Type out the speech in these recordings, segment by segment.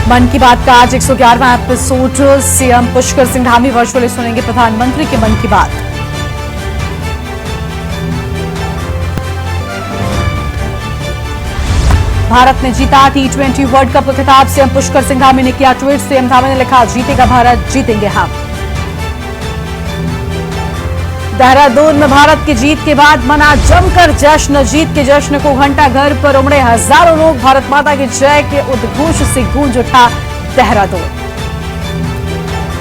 मन की बात का आज 111वां episode. CM Pushkar Singh Dhami virtually सुनेंगे प्रधानमंत्री के मन की बात। भारत ने जीता T20 वर्ल्ड कप का खिताब। सीएम पुष्कर सिंह धामी ने किया ट्वीट। सीएम धामी ने लिखा, जीतेगा भारत, जीतेंगे हम। देहरादून में भारत की जीत के बाद मना जमकर जश्न। जीत के जश्न को घंटा घर पर उमड़े हजारों लोग। भारत माता की जय के उद्घोष से गूंज उठा देहरादून।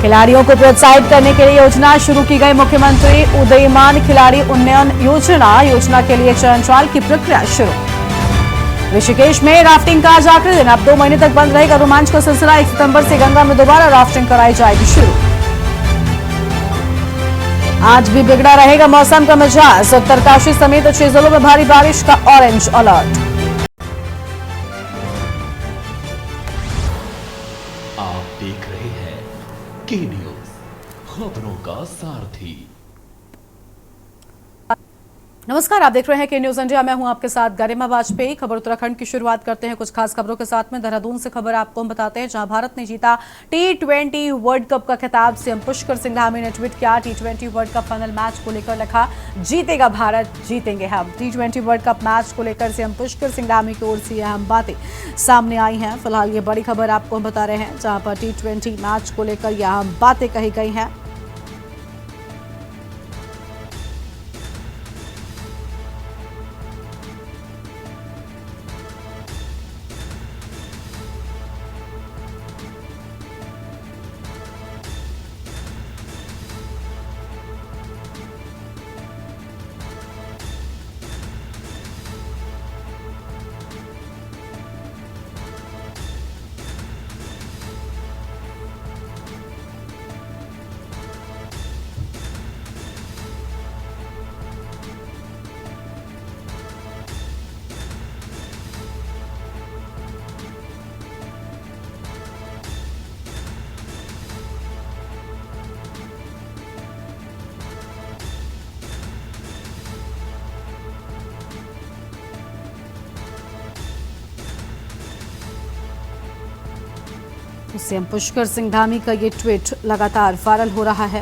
खिलाड़ियों को प्रोत्साहित करने के लिए योजना शुरू की गई। मुख्यमंत्री उदयमान खिलाड़ी उन्नयन योजना के लिए चयन ट्रायल की प्रक्रिया शुरू। ऋषिकेश में राफ्टिंग का आज आखिरी दिन। अब 2 महीने तक बंद रहेगा रोमांच का सिलसिला। 1 सितंबर से गंगा में दोबारा राफ्टिंग कराई जाएगी शुरू। आज भी बिगड़ा रहेगा मौसम का मिजाज। उत्तरकाशी समेत 6 जिलों में भारी बारिश का ऑरेंज अलर्ट। आप देख रहे हैं के न्यूज, खबरों का सारथी। नमस्कार, आप देख रहे हैं के न्यूज इंडिया। मैं हूं आपके साथ गरिमा वाजपेयी। खबर उत्तराखंड की शुरुआत करते हैं कुछ खास खबरों के साथ में। देहरादून से खबर आपको हम बताते हैं, जहां भारत ने जीता T20 वर्ल्ड कप का खिताब। सीएम पुष्कर सिंह धामी ने ट्वीट किया। T20 world cup final match को लेकर लिखा, जीतेगा भारत, जीतेंगे हम। T20 वर्ल्ड कप मैच को लेकर सीएम पुष्कर सिंह धामी की ओर से अहम बातें सामने आई हैं। फिलहाल ये बड़ी खबर आपको हम बता रहे हैं, जहां पर T20 मैच को लेकर यह अहम बातें कही गई हैं। सीएम पुष्कर सिंह धामी का ये ट्वीट लगातार वायरल हो रहा है।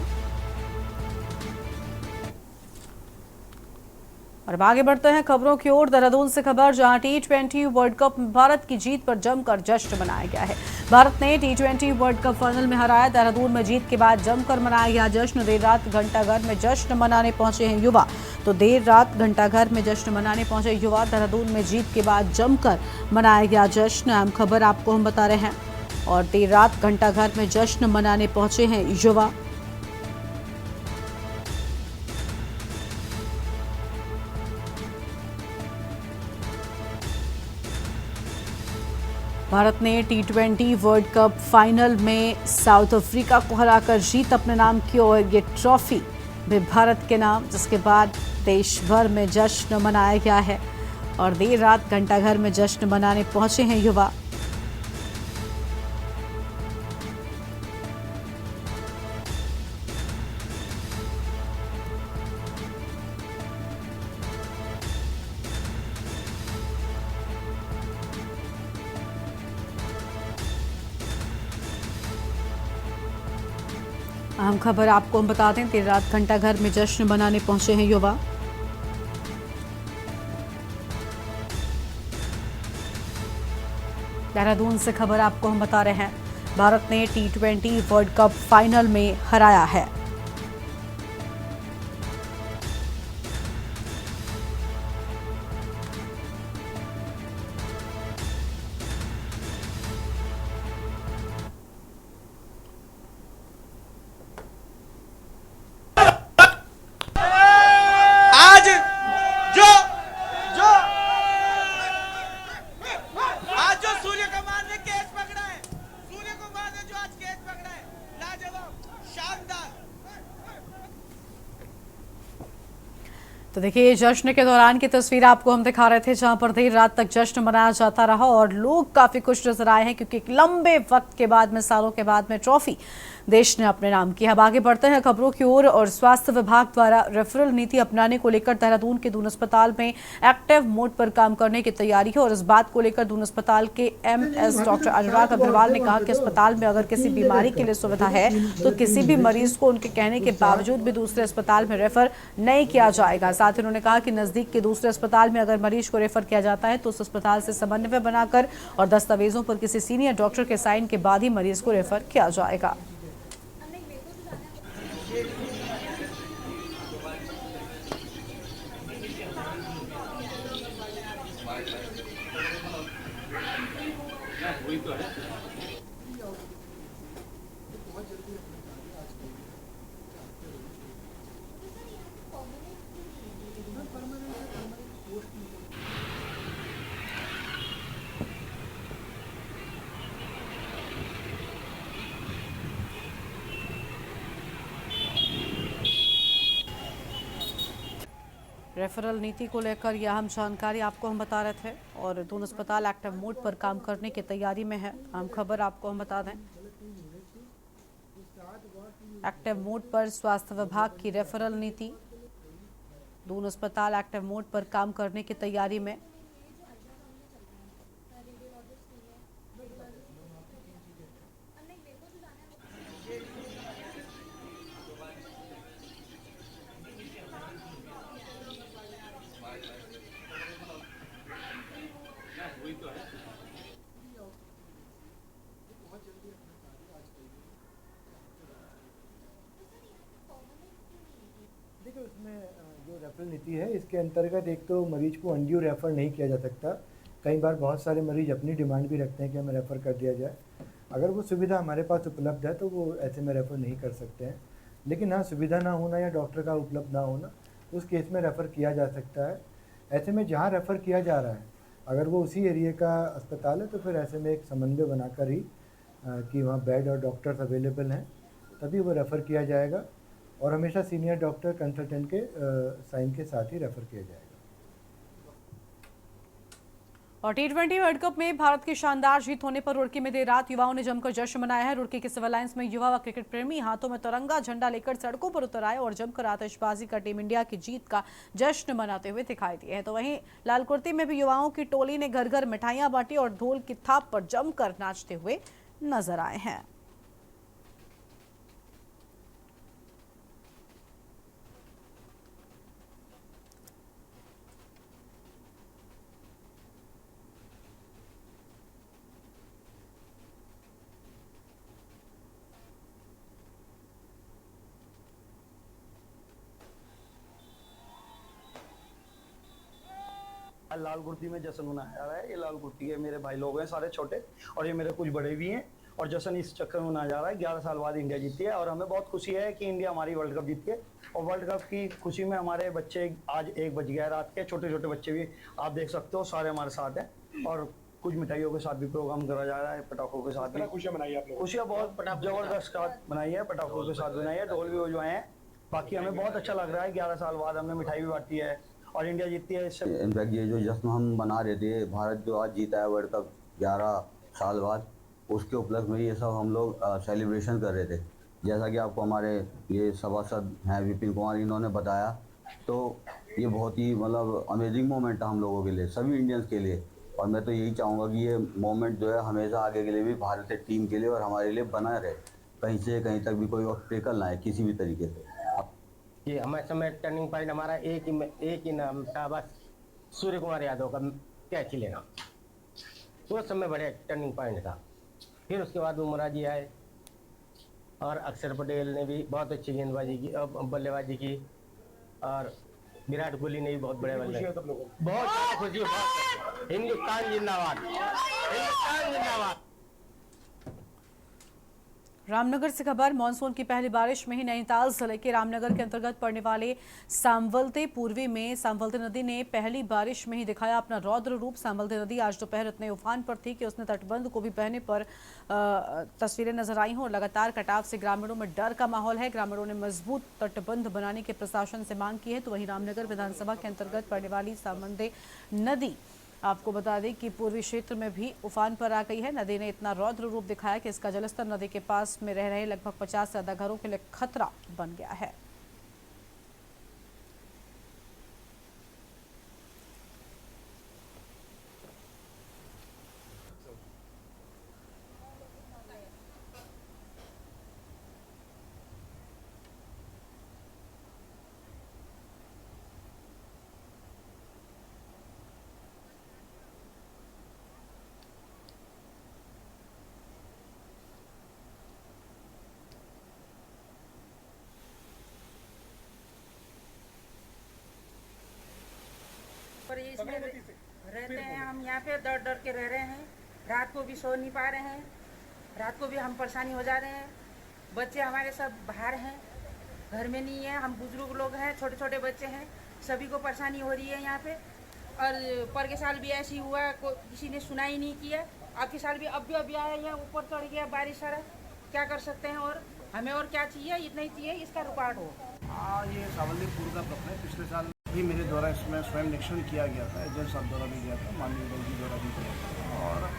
और अब आगे बढ़ते हैं खबरों की ओर। देहरादून से खबर, जहां T20 वर्ल्ड कप में भारत की जीत पर जमकर जश्न मनाया गया है। भारत ने T20 वर्ल्ड कप फाइनल में हराया। देहरादून में जीत के बाद जमकर मनाया गया जश्न। देर रात घंटाघर में जश्न मनाने पहुंचे हैं युवा। देर रात घंटाघर में जश्न मनाने पहुंचे युवा। देहरादून में जीत के बाद जमकर मनाया गया जश्न। अहम खबर आपको हम बता रहे हैं। और देर रात घंटाघर में जश्न मनाने पहुंचे हैं युवा। भारत ने T20 वर्ल्ड कप फाइनल में साउथ अफ्रीका को हराकर जीत अपने नाम की। और ये ट्रॉफी भी भारत के नाम, जिसके बाद देश भर में जश्न मनाया गया है। और देर रात घंटाघर में जश्न मनाने पहुंचे हैं युवा। अहम खबर आपको हम बता दें, देर रात घंटाघर में जश्न मनाने पहुंचे हैं युवा। देहरादून से खबर आपको हम बता रहे हैं, भारत ने T20 वर्ल्ड कप फाइनल में हराया है। तो देखिए, जश्न के दौरान की तस्वीर आपको हम दिखा रहे थे, जहां पर देर रात तक जश्न मनाया जाता रहा और लोग काफी खुश नजर आए हैं, क्योंकि एक लंबे वक्त के बाद में, सालों के बाद में ट्रॉफी देश ने अपने नाम की। अब आगे बढ़ते हैं खबरों की ओर और स्वास्थ्य विभाग द्वारा रेफरल नीति अपनाने को लेकर देहरादून के दून अस्पताल में एक्टिव मोड पर काम करने की तैयारी है और इस बात को लेकर दून अस्पताल के एमएस डॉक्टर अनुराग अग्रवाल ने कहा कि अस्पताल में अगर किसी बीमारी के लिए सुविधा है तो किसी भी मरीज को उनके कहने के बावजूद भी दूसरे अस्पताल में रेफर नहीं किया जाएगा। साथ ही उन्होंने कहा कि नजदीक के दूसरे अस्पताल में अगर मरीज को रेफर किया जाता है तो उस अस्पताल से समन्वय बनाकर और दस्तावेजों पर किसी सीनियर डॉक्टर के साइन के बाद ही मरीज को रेफर किया जाएगा। रेफरल नीति को लेकर यह अहम जानकारी आपको हम बता रहे थे और दून अस्पताल एक्टिव मोड पर काम करने की तैयारी में है। अहम खबर आपको हम बता दें, एक्टिव मोड पर स्वास्थ्य विभाग की रेफरल नीति, दून अस्पताल एक्टिव मोड पर काम करने की तैयारी में। देखिए उसमें जो रेफरल नीति है इसके अंतर्गत एक तो मरीज को अनड्यू रेफ़र नहीं किया जा सकता। कई बार बहुत सारे मरीज अपनी डिमांड भी रखते हैं कि हमें रेफ़र कर दिया जाए। अगर वो सुविधा हमारे पास उपलब्ध है तो वो ऐसे में रेफ़र नहीं कर सकते हैं। लेकिन हाँ, सुविधा ना होना या डॉक्टर का उपलब्ध ना होना, उस केस में रेफ़र किया जा सकता है। ऐसे में जहाँ रेफ़र किया जा रहा है अगर वो उसी एरिया का अस्पताल है तो फिर ऐसे में एक समन्वय बनाकर ही कि वहाँ बेड और डॉक्टर्स अवेलेबल हैं तभी वो रेफ़र किया जाएगा और हमेशा सीनियर डॉक्टर कंसल्टेंट के साइन के साथ ही रेफ़र किया जाएगा। और टी20 वर्ल्ड कप में भारत की शानदार जीत होने पर रुड़की में देर रात युवाओं ने जमकर जश्न मनाया है। रुड़की के सिविल लाइंस में युवा व क्रिकेट प्रेमी हाथों में तिरंगा झंडा लेकर सड़कों पर उतर आए और जमकर आतिशबाजी कर टीम इंडिया की जीत का जश्न मनाते हुए दिखाई दिए हैं। तो वहीं लालकुर्ती में भी युवाओं की टोली ने घर घर मिठाइयां बांटी और ढोल की थाप पर जमकर नाचते हुए नजर आए हैं। लाल कुर्ती में जश्न मनाया जा रहा है। ये लाल कुर्ती के मेरे भाई लोग हैं सारे छोटे और ये मेरे कुछ बड़े भी हैं और जश्न इस चक्कर में मनाया जा रहा है। 11 साल बाद इंडिया जीती है और हमें बहुत खुशी है कि इंडिया हमारी वर्ल्ड कप जीती है और वर्ल्ड कप की खुशी में हमारे बच्चे आज 1 बज गया रात के, छोटे छोटे बच्चे भी आप देख सकते हो सारे हमारे साथ हैं और कुछ मिठाइयों के साथ भी प्रोग्राम करा जा रहा है, पटाखों के साथ भी। खुशियां मनाई आप लोगों ने? खुशियाँ बहुत जबरदस्त बनाई है, पटाखों के साथ बनाई है, ढोल भी बजवाए हैं। बाकी हमें बहुत अच्छा लग रहा है। 11 साल बाद हमने मिठाई भी बांटी है और इंडिया जीतती है। इससे इनफैक्ट ये जो जश्न हम मना रहे थे, भारत जो आज जीता है वर्ल्ड कप 11 साल बाद, उसके उपलक्ष्य में ये सब हम लोग सेलिब्रेशन कर रहे थे। जैसा कि आपको हमारे ये सभासद हैं विपिन कुमार, इन्होंने बताया, तो ये बहुत ही मतलब अमेजिंग मोमेंट है हम लोगों के लिए, सभी इंडियंस के लिए। और मैं तो यही चाहूँगा कि ये मोमेंट जो है हमेशा आगे के लिए भी भारतीय टीम के लिए और हमारे लिए बना रहे, कहीं से कहीं तक भी कोई ऑब्स्टेकल ना है किसी भी तरीके से। ये हमारे समय टर्निंग पॉइंट हमारा एक ही नाम था, बस सूर्य कुमार यादव का कैच लेना, तो उस समय बड़े टर्निंग पॉइंट था। फिर उसके बाद बुमराह जी आए और अक्षर पटेल ने भी बहुत अच्छी गेंदबाजी की, बल्लेबाजी की और विराट कोहली ने भी बहुत बड़े बहुत खुशी है। हिंदुस्तान जिंदाबाद, हिंदुस्तान जिंदाबाद। रामनगर से खबर, मानसून की पहली बारिश में ही नैनीताल जिले के रामनगर के अंतर्गत पड़ने वाले सांवलते पूर्वी में सांवलते नदी ने पहली बारिश में ही दिखाया अपना रौद्र रूप। सांवलते नदी आज दोपहर इतने उफान पर थी कि उसने तटबंध को भी बहने पर तस्वीरें नजर आई हैं और लगातार कटाव से ग्रामीणों में डर का माहौल है। ग्रामीणों ने मजबूत तटबंध बनाने के प्रशासन से मांग की है। तो वहीं रामनगर विधानसभा के अंतर्गत पड़ने वाली सांवलते नदी आपको बता दें कि पूर्वी क्षेत्र में भी उफान पर आ गई है। नदी ने इतना रौद्र रूप दिखाया कि इसका जलस्तर नदी के पास में रह रहे लगभग 50 से ज्यादा घरों के लिए खतरा बन गया है। पर इसमें रहते हैं हम यहाँ पे डर डर के रह रहे हैं। रात को भी सो नहीं पा रहे हैं, रात को भी हम परेशानी हो जा रहे हैं। बच्चे हमारे सब बाहर हैं, घर में नहीं है। हम बुजुर्ग लोग हैं, छोटे छोटे बच्चे हैं, सभी को परेशानी हो रही है यहाँ पे। और पर के साल भी ऐसी हुआ, किसी ने सुना ही नहीं किया। अब के साल भी अभी आया, यहाँ ऊपर चढ़ गया बारिश सारा। क्या कर सकते हैं और हमें और क्या चाहिए? इतना ही चाहिए, इसका रुकावट हो। ये सावलीपुर का प्रश्न है। पिछले साल भी मेरे द्वारा इसमें स्वयं निरीक्षण किया गया था, एजेंट साहब द्वारा भी गया था, माननीय जी द्वारा भी किया था। और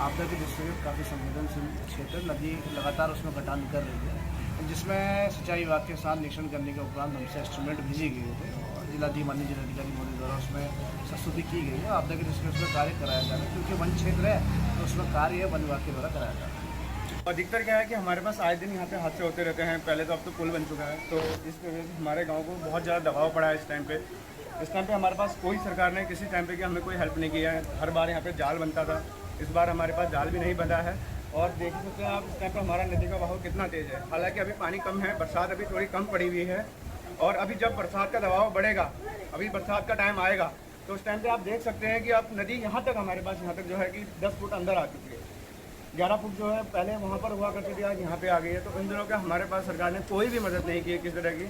आपदा की दृष्टि से काफ़ी संवेदनशील क्षेत्र, नदी लगातार उसमें कटान कर रही है, जिसमें सिंचाई विभाग के साथ निरीक्षण करने के उपरांत हमसे एस्टिमेट भेजे गए थे और माननीय जिलाधिकारी महोदय द्वारा उसमें संस्तुति की गई है। आपदा की दृष्टि से उसमें कार्य कराया जा रहा है, क्योंकि वन क्षेत्र है तो उसमें कार्य वन विभाग के द्वारा कराया जा रहा है। अधिकतर क्या है कि हमारे पास आए दिन यहाँ पे हादसे होते रहते हैं। पहले तो अब तो पुल बन चुका है, तो इस वजह से हमारे गांव को बहुत ज़्यादा दबाव पड़ा है इस टाइम पे। हमारे पास कोई सरकार ने किसी टाइम पे कि हमें कोई हेल्प नहीं किया है। हर बार यहाँ पे जाल बनता था, इस बार हमारे पास जाल भी नहीं बंधा है। और देख सकते हैं आप इस टाइम पर हमारा नदी का बहाव कितना तेज़ है। हालाँकि अभी पानी कम है, बरसात अभी थोड़ी कम पड़ी हुई है। और अभी जब बरसात का दबाव बढ़ेगा, अभी बरसात का टाइम आएगा, तो उस टाइम पर आप देख सकते हैं कि आप नदी यहाँ तक हमारे पास यहाँ तक जो है कि 10 फुट अंदर आ चुकी है। 11 फुट जो है पहले वहाँ पर हुआ करती थी, आज यहाँ पे आ गई है। तो इन दिनों का हमारे पास सरकार ने कोई भी मदद नहीं की है किसी तरह की।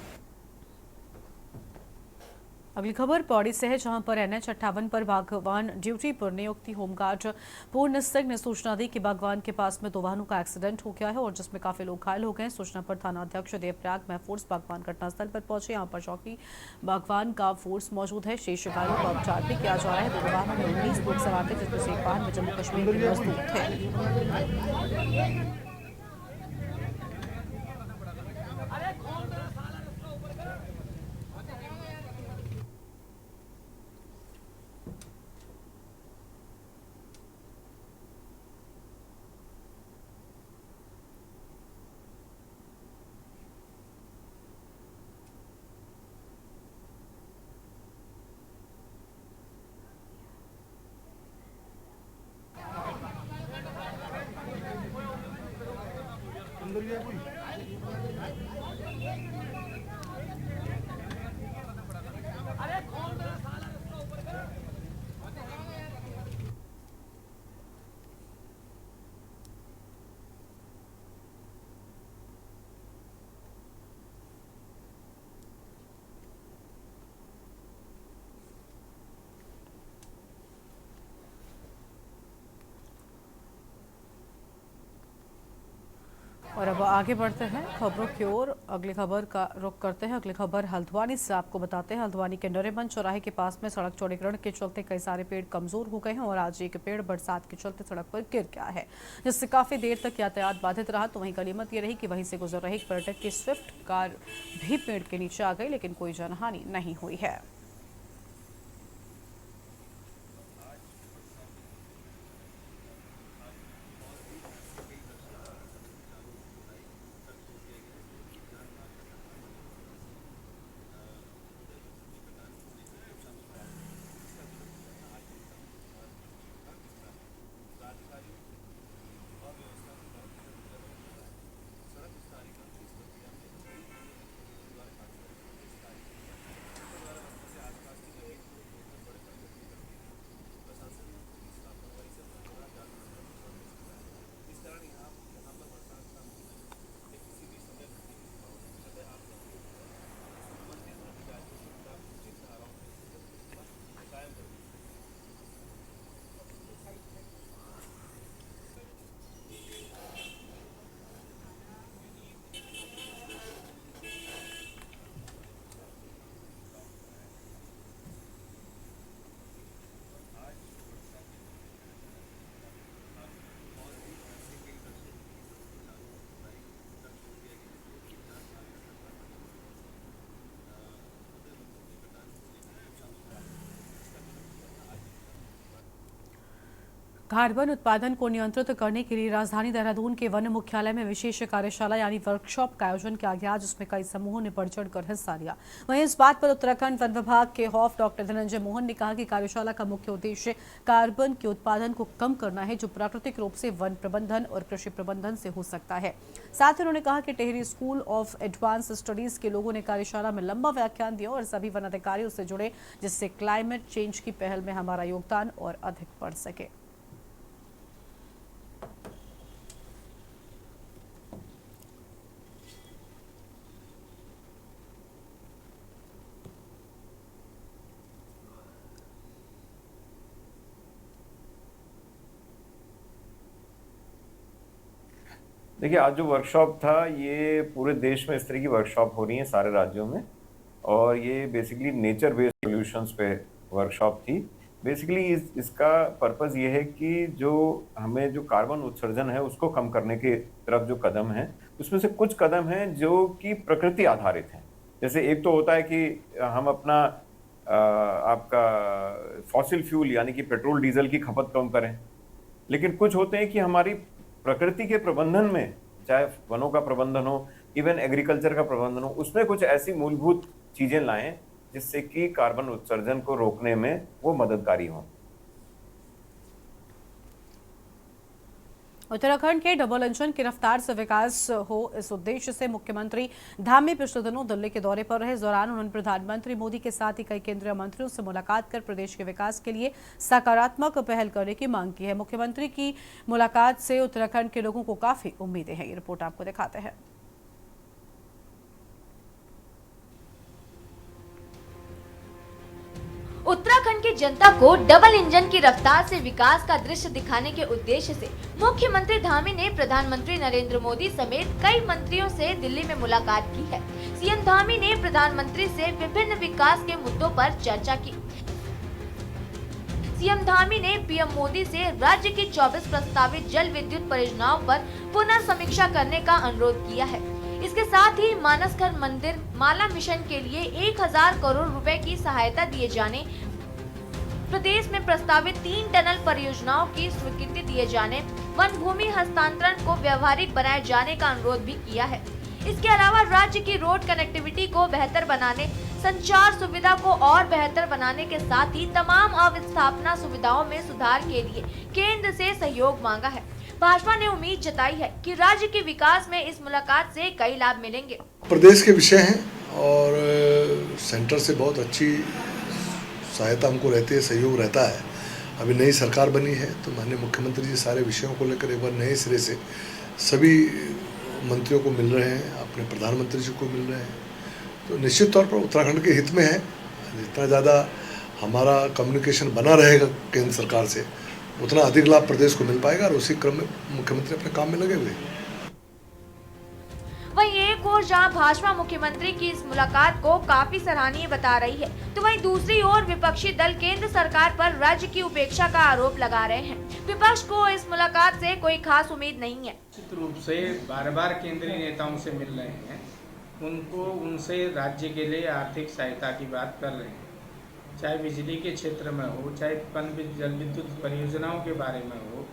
अगली खबर पौड़ी से है, जहां पर NH 58 पर बागवान ड्यूटी पर नियुक्ति होमगार्ड पूर्ण सिंह ने सूचना दी कि बागवान के पास में 2 वाहनों का एक्सीडेंट हो गया है और जिसमें काफी लोग घायल हो गए। सूचना पर थाना अध्यक्ष देवप्रयाग महफूज बागवान घटनास्थल पर पहुंचे। यहां पर चौकी बागवान का फोर्स मौजूद है। शेष घायलों का उपचार भी किया जा रहा है। 2 वाहनों में 19 लोग सवार थे, जिसमें से एक वाहन में जम्मू कश्मीर के मजदूर थे। और अब आगे बढ़ते हैं खबरों की ओर। अगली खबर का रुख करते हैं। अगली खबर हल्द्वानी से आपको बताते हैं। हल्द्वानी के नरेमन चौराहे के पास में सड़क चौड़ीकरण के चलते कई सारे पेड़ कमजोर हो गए हैं और आज एक पेड़ बरसात के चलते सड़क पर गिर गया है, जिससे काफी देर तक यातायात बाधित रहा। तो वहीं गनीमत ये रही कि वहीं से गुजर रही एक पर्यटक की स्विफ्ट कार भी पेड़ के नीचे आ गई, लेकिन कोई जनहानि नहीं हुई है। कार्बन उत्पादन को नियंत्रित करने के लिए राजधानी देहरादून के वन मुख्यालय में विशेष कार्यशाला यानी वर्कशॉप का आयोजन किया गया, जिसमें कई समूहों ने बढ़ चढ़कर हिस्सा लिया। वहीं इस बात पर उत्तराखंड वन विभाग के हॉफ डॉक्टर धनंजय मोहन ने कहा कि कार्यशाला का मुख्य उद्देश्य कार्बन के उत्पादन को कम करना है, जो प्राकृतिक रूप से वन प्रबंधन और कृषि प्रबंधन से हो सकता है। साथ ही उन्होंने कहा कि Tehri school of advance studies के लोगों ने कार्यशाला में लंबा व्याख्यान दिया और सभी वन अधिकारियों से जुड़े, जिससे क्लाइमेट चेंज की पहल में हमारा योगदान और अधिक बढ़ सके। देखिए, आज जो वर्कशॉप था ये पूरे देश में इस तरह की वर्कशॉप हो रही है सारे राज्यों में, और ये बेसिकली नेचर बेस्ड सॉल्यूशंस पे वर्कशॉप थी। बेसिकली इसका पर्पस ये है कि जो हमें जो कार्बन उत्सर्जन है उसको कम करने के तरफ जो कदम है, उसमें से कुछ कदम हैं जो कि प्रकृति आधारित हैं। जैसे एक तो होता है कि हम अपना आपका फॉसिल फ्यूल यानी कि पेट्रोल डीजल की खपत कम करें, लेकिन कुछ होते हैं कि हमारी प्रकृति के प्रबंधन में, चाहे वनों का प्रबंधन हो, इवन एग्रीकल्चर का प्रबंधन हो, उसमें कुछ ऐसी मूलभूत चीजें लाएं जिससे कि कार्बन उत्सर्जन को रोकने में वो मददगारी हो। उत्तराखंड के डबल इंजन की रफ्तार से विकास हो, इस उद्देश्य से मुख्यमंत्री धामी पिछले दिनों दिल्ली के दौरे पर रहे। इस दौरान उन्होंने प्रधानमंत्री मोदी के साथ ही कई केंद्रीय मंत्रियों से मुलाकात कर प्रदेश के विकास के लिए सकारात्मक पहल करने की मांग की है। मुख्यमंत्री की मुलाकात से उत्तराखंड के लोगों को काफी उम्मीदें हैं। ये रिपोर्ट आपको दिखाते हैं। उत्तराखंड की जनता को डबल इंजन की रफ्तार से विकास का दृश्य दिखाने के उद्देश्य से मुख्यमंत्री धामी ने प्रधानमंत्री नरेंद्र मोदी समेत कई मंत्रियों से दिल्ली में मुलाकात की है। सीएम धामी ने प्रधानमंत्री से विभिन्न विकास के मुद्दों पर चर्चा की। सीएम धामी ने पीएम मोदी से राज्य की 24 प्रस्तावित जल विद्युत परियोजनाओं पर पुनः समीक्षा करने का अनुरोध किया है। इसके साथ ही मानसखंड मंदिर माला मिशन के लिए 1000 करोड़ रुपए की सहायता दिए जाने, प्रदेश में प्रस्तावित 3 टनल परियोजनाओं की स्वीकृति दिए जाने, वन भूमि हस्तांतरण को व्यवहारिक बनाए जाने का अनुरोध भी किया है। इसके अलावा राज्य की रोड कनेक्टिविटी को बेहतर बनाने, संचार सुविधा को और बेहतर बनाने के साथ ही तमाम अवस्थापना सुविधाओं में सुधार के लिए केंद्र से सहयोग मांगा है। भाजपा ने उम्मीद जताई है कि राज्य के विकास में इस मुलाकात से कई लाभ मिलेंगे। प्रदेश के विषय हैं और सेंटर से बहुत अच्छी सहायता हमको रहती है, सहयोग रहता है। अभी नई सरकार बनी है तो माननीय मुख्यमंत्री जी सारे विषयों को लेकर एक बार नए सिरे से सभी मंत्रियों को मिल रहे हैं, अपने प्रधानमंत्री जी को मिल रहे हैं। तो निश्चित तौर पर उत्तराखंड के हित में है। जितना ज़्यादा हमारा कम्युनिकेशन बना रहेगा केंद्र सरकार से, उतना अधिक लाभ प्रदेश को मिल पाएगा और उसी क्रम में मुख्यमंत्री अपने काम में लगे हुए हैं। वहीं एक ओर जहां भाजपा मुख्यमंत्री की इस मुलाकात को काफी सराहनीय बता रही है, तो वहीं दूसरी ओर विपक्षी दल केंद्र सरकार पर राज्य की उपेक्षा का आरोप लगा रहे हैं। विपक्ष को इस मुलाकात से कोई खास उम्मीद नहीं है। निश्चित रूप से बार-बार केंद्रीय नेताओं से मिल रहे हैं, उनसे राज्य के लिए आर्थिक सहायता की बात कर रहे हैं, चाहे बिजली के क्षेत्र में हो, चाहे जल विद्युत परियोजनाओं के बारे में हो,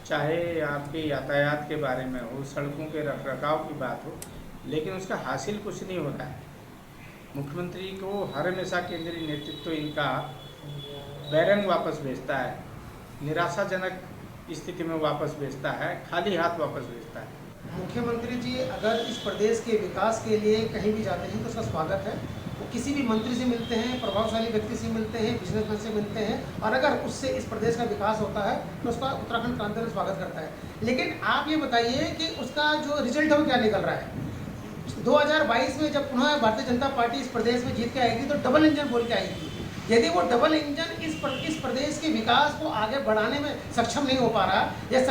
चाहे आपके यातायात के बारे में हो, सड़कों के रखरखाव की बात हो, लेकिन उसका हासिल कुछ नहीं हो रहा है। मुख्यमंत्री को हर हमेशा केंद्रीय नेतृत्व इनका बैरंग वापस भेजता है, निराशाजनक स्थिति में वापस भेजता है, खाली हाथ वापस भेजता है। मुख्यमंत्री जी अगर इस प्रदेश के विकास के लिए कहीं भी जाते हैं तो उसका स्वागत है। वो किसी भी मंत्री से मिलते हैं, प्रभावशाली व्यक्ति से मिलते हैं, बिजनेसमैन से मिलते हैं, और अगर उससे इस प्रदेश का विकास होता है तो उसका उत्तराखंड क्रांति में स्वागत करता है। लेकिन आप ये बताइए कि उसका जो रिजल्ट है वो क्या निकल रहा है। 2022 में जब पुनः भारतीय जनता पार्टी इस प्रदेश में जीत के आएगी तो डबल इंजन बोल के आएगी। यदि वो डबल इंजन इस प्रदेश के विकास को आगे बढ़ाने में सक्षम नहीं हो पा रहा या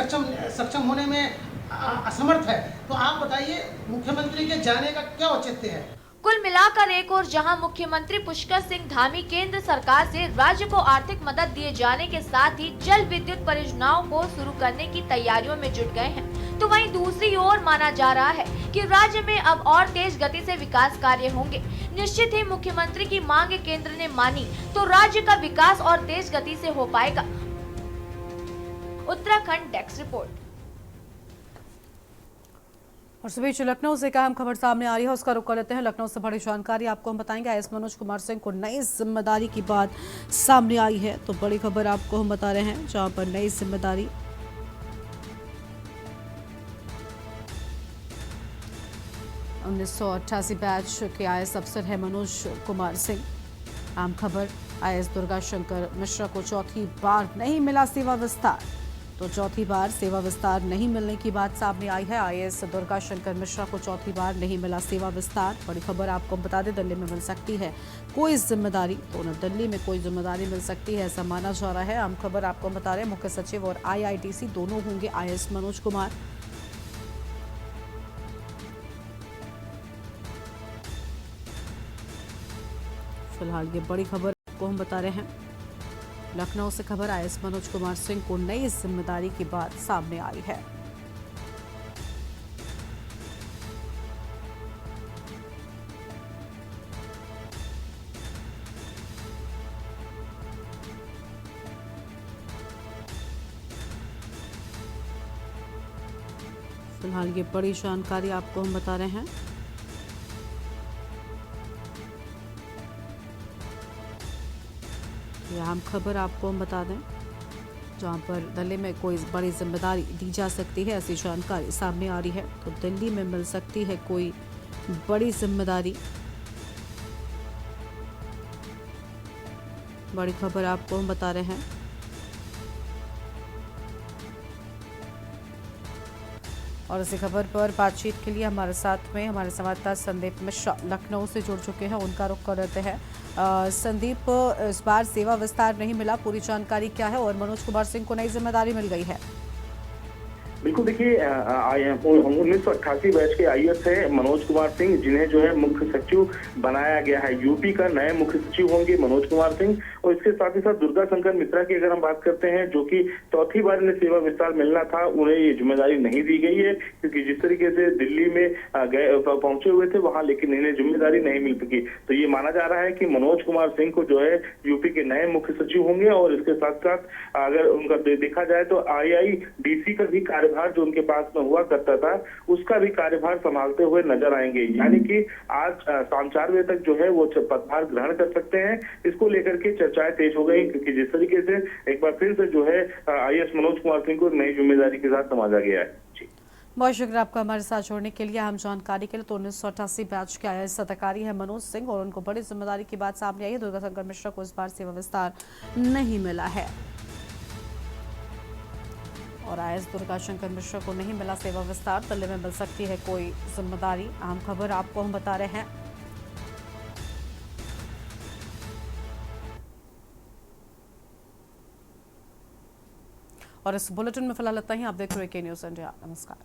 सक्षम होने में असमर्थ है, तो आप बताइए मुख्यमंत्री के जाने का क्या औचित्य है। कुल मिलाकर एक और जहां मुख्यमंत्री पुष्कर सिंह धामी केंद्र सरकार से राज्य को आर्थिक मदद दिए जाने के साथ ही जल विद्युत परियोजनाओं को शुरू करने की तैयारियों में जुट गए हैं, तो वहीं दूसरी ओर माना जा रहा है कि राज्य में अब और तेज गति से विकास कार्य होंगे। निश्चित ही मुख्यमंत्री की मांग केंद्र ने मानी तो राज्य का विकास और तेज गति से हो पाएगा। Uttarakhand desk report. और इस बीच लखनऊ से एक अहम खबर सामने आ रही है, उसका रुख कर लेते हैं। लखनऊ से बड़ी जानकारी आपको हम बताएंगे। आईएएस मनोज कुमार सिंह को नई जिम्मेदारी की बात सामने आई है, तो बड़ी खबर आपको हम बता रहे हैं, जहां पर नई जिम्मेदारी 1988 बैच के आईएएस अफसर है मनोज कुमार सिंह। आम खबर, आईएएस दुर्गा शंकर मिश्रा को चौथी बार नहीं मिला सेवा विस्तार, तो चौथी बार सेवा विस्तार नहीं मिलने की बात सामने आई है। आईएएस दुर्गा शंकर मिश्रा को चौथी बार नहीं मिला सेवा विस्तार। बड़ी खबर आपको बता दें, दिल्ली में मिल सकती है कोई जिम्मेदारी, तो उन्हें दिल्ली में कोई जिम्मेदारी मिल सकती है, ऐसा माना जा रहा है। आम खबर आपको बता रहे हैं, मुख्य सचिव और आईआईटीसी दोनों होंगे आईएएस मनोज कुमार। फिलहाल ये बड़ी खबर आपको हम बता रहे हैं। लखनऊ से खबर, आईएएस मनोज कुमार सिंह को नई जिम्मेदारी की बात सामने आई है। फिलहाल ये बड़ी जानकारी आपको हम बता रहे हैं। ये अहम खबर आपको हम बता दें, जहां पर दिल्ली में कोई बड़ी जिम्मेदारी दी जा सकती है, ऐसी जानकारी सामने आ रही है। तो दिल्ली में मिल सकती है कोई बड़ी जिम्मेदारी। बड़ी खबर आपको हम बता रहे हैं। और इसी खबर पर बातचीत के लिए हमारे साथ में हमारे संवाददाता संदीप मिश्रा लखनऊ से जुड़ चुके हैं, उनका रुख कर लेते हैं। संदीप, इस बार सेवा विस्तार नहीं मिला, पूरी जानकारी क्या है, और मनोज कुमार सिंह को नई जिम्मेदारी मिल गई है? बिल्कुल, देखिए 1988 बैच के आईएएस है मनोज कुमार सिंह, जिन्हें जो है मुख्य सचिव बनाया गया है। यूपी का नए मुख्य सचिव होंगे मनोज कुमार सिंह। और इसके साथ ही साथ दुर्गा शंकर मिश्रा की अगर हम बात करते हैं, जो कि चौथी बार इन्हें सेवा विस्तार मिलना था, उन्हें ये जिम्मेदारी नहीं दी गई है, क्योंकि जिस तरीके से दिल्ली में पहुंचे हुए थे वहां, लेकिन इन्हें जिम्मेदारी नहीं मिल सकी। तो ये माना जा रहा है कि मनोज कुमार सिंह को जो है यूपी के नए मुख्य सचिव होंगे। और इसके साथ साथ अगर उनका देखा जाए तो आईआईडीसी का भी कार्यभार जो उनके पास में हुआ करता था, उसका भी कार्यभार संभालते हुए नजर आएंगे। यानी कि आज शाम 4 बजे तक जो है वो पदभार ग्रहण कर सकते हैं। इसको लेकर के चर्चाएं तेज हो गई, क्योंकि जिस तरीके से एक बार फिर से जो है आईएएस मनोज कुमार सिंह को नई जिम्मेदारी के साथ समझा गया है। जी, बहुत शुक्रिया आपका हमारे साथ जोड़ने के लिए, हम जानकारी के लिए। तो 1988 बैच के आईएएस अधिकारी है मनोज सिंह, और उनको बड़ी जिम्मेदारी की बात सामने आई है। दुर्गा शंकर मिश्रा को इस बार सेवा विस्तार नहीं मिला है, और आईएएस दुर्गा शंकर मिश्रा को नहीं मिला सेवा विस्तार। दिल्ली में मिल सकती है कोई जिम्मेदारी। अहम खबर आपको हम बता रहे हैं। और इस बुलेटिन में फिलहाल इतना ही। आप देख रहे हैं के न्यूज़ इंडिया। नमस्कार।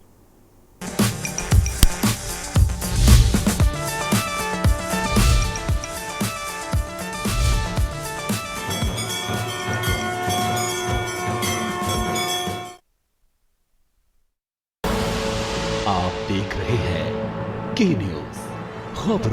आप देख रहे हैं के न्यूज़ खबर।